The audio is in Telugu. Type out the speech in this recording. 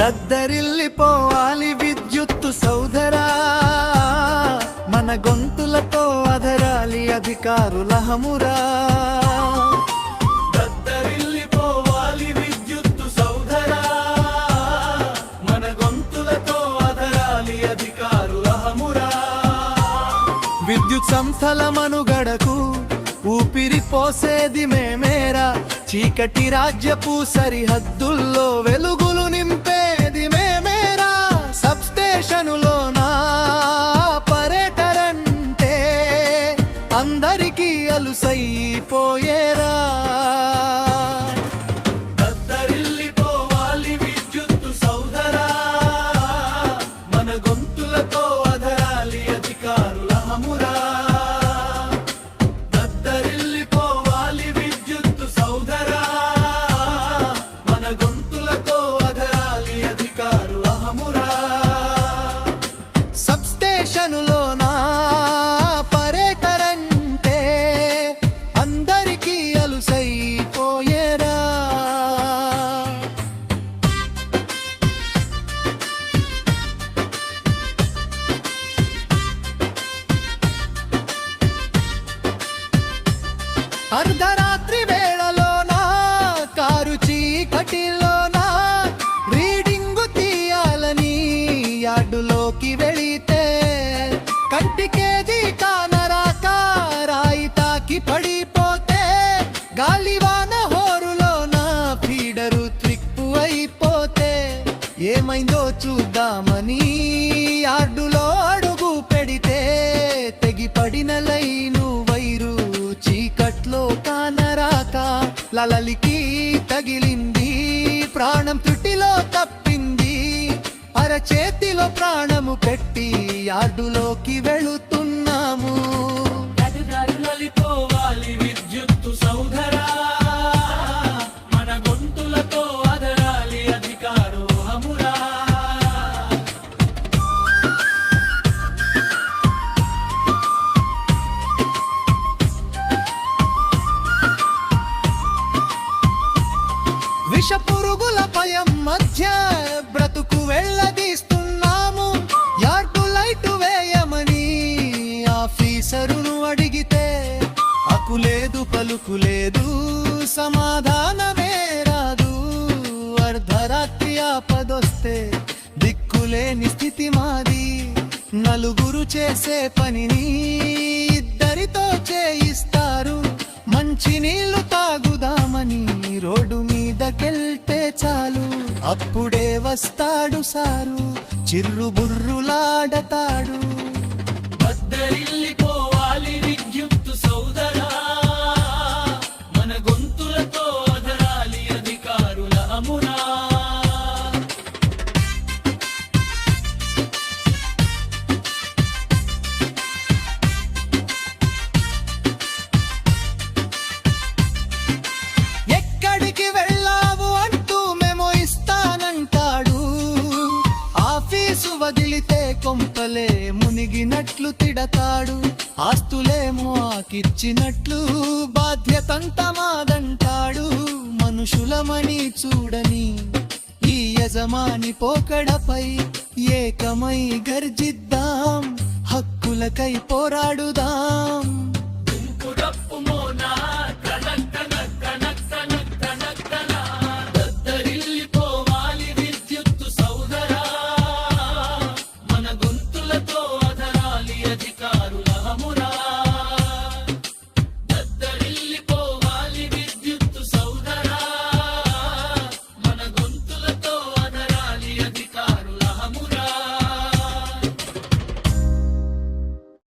దద్దరిల్లిపోవాలి విద్యుత్తు సౌధరా, మన గొంతులతో అదరాలి అధికారుల హమురా. దద్దరిల్లిపోవాలి విద్యుత్తు సౌధరా, మన గొంతులతో అదరాలి అధికారుల హమురా. విద్యుత్ సంస్థల మనుగడకు ఊపిరి పోసేది మేమేరా, చీకటి రాజ్యపు సరిహద్దుల్లో వెలుగులు నింపేది మేమేరా. సబ్ స్టేషనులోన ఆపరేటరంటే అందరికీ అలుసైపోయేరా. దద్దరిల్లిపోవాలి విద్యుత్తు సౌధరా, మన గొంతులతో అదరాలి అధికారుల హమురా. స్టేషనులోన పర్యటనంటే అందరికీ అలుసైపోయేరా. అర్ధరాత్రి వేళలోన కారు చీకటిలోన రీడింగు తీయాలని యార్డులోకి వెళితే కంటికేది కానరాక రాయి తాకి పడిపోతే గాలివాన హోరులోన ఫీడరు త్రిక్కు అయిపోతే ఏమైందో చూద్దామని యార్డులో అడుగు పెడితే తెగిపడిన లైను వైరు చీకట్లో కానరాక లలలికి తగిలింది, ప్రాణం త్రుటిలో తప్పింది. అరచేతిలో ప్రాణము పెట్టి యార్డులోకి వెళుతున్నాము. దద్దరిల్లిపోవాలి విద్యుత్తు సౌధరా, మన గొంతులతో అదరాలి అధికారు హమురా. విష పురుగుల భయం మధ్య బ్రతుకు వెళ్ళదీస్తున్నాము. యార్డు లైటు వేయమని ఆఫీసరును అడిగితే అకులేదు పలుకులేదు, సమాధానమే రాదు. అర్ధరాత్రి ఆపదొస్తే దిక్కులేని స్థితి మాది. నలుగురు చేసే పనిని ఇద్దరితో చేయిస్తారు. మంచి నీళ్లు తాగుదామని రోడ్డు మీదకెళ్తే చాలు, అప్పుడే వస్తాడు సారు, చిర్రు బుర్రులాడతాడు. దద్దరిల్లిపోవాలి విద్యుత్తు సౌధరా, మన గొంతులతో అదరాలి అధికారుల హమురా. ఎక్కడికి వెళ్ళావు అంటూ మెమో ఇస్తానంటాడు, ఆఫీసు వదిలితే కొంపలే మునిగినట్లు తిడతాడు. ఆస్తులేమో ఆకిచ్చినట్లు బాధ్యతంతా మాదంటాడు. మనుషులమని చూడని ఈ యజమాని పోకడపై ఏకమై గర్జిద్దాం, హక్కులకై పోరాడు